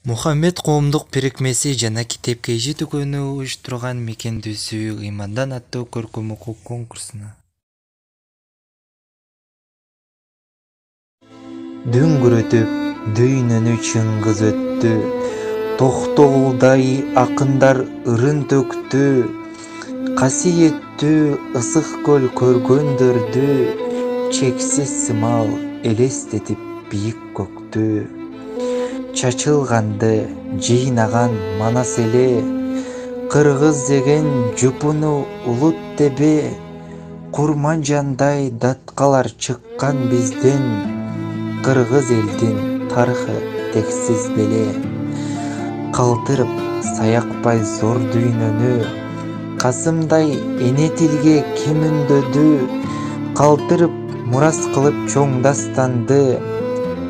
Мухаммед коомдук бирикмеси жана Китеп KG дүкөнү уюштурган мекендөөсү ыймандан аттуу көркөм окуу конкурсуна дүңгүрөтүп дүйнөнү чыңгыз өттү, токтогулдай акындар ырын төктү, касиеттүү ысык көл көргөндөрдү, чексиз сымал элестетип бийик көктү. Чачылганды жыйнаган манас эле, кыргыз деген жупуну улут тебе, курман жандай даткалар чыккан бизден, кыргыз элдин тарыхы тексиз беле. Калтырып саякпай зор дүйнөнү, касымдай эне тилге ким үндөдү, калтырып мурас кылып чоң дастанды,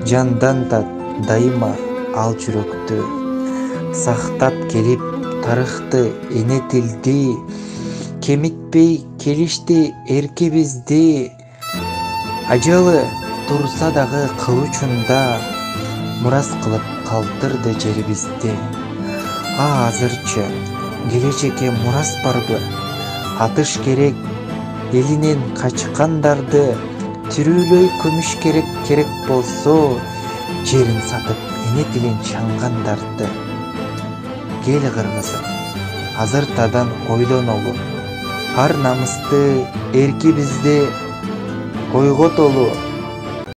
жандан да дайыма ал жүрөктү. Сактап келип тарыхты эне тилди, кемитпей келишти эркибизди. Ажалы турса дагы кыл учунда, мурас кылып калтырды жерибизди. Азырчы келечекке мурас барбы? Атыш керек элинен качкандарды, тирүүлөй көмүш керек болсо, жерин сатып эне тилин чаңгандарды. Кел кыргызым, азыртадан ойлонолу, ар намысты эркибизди койготолу.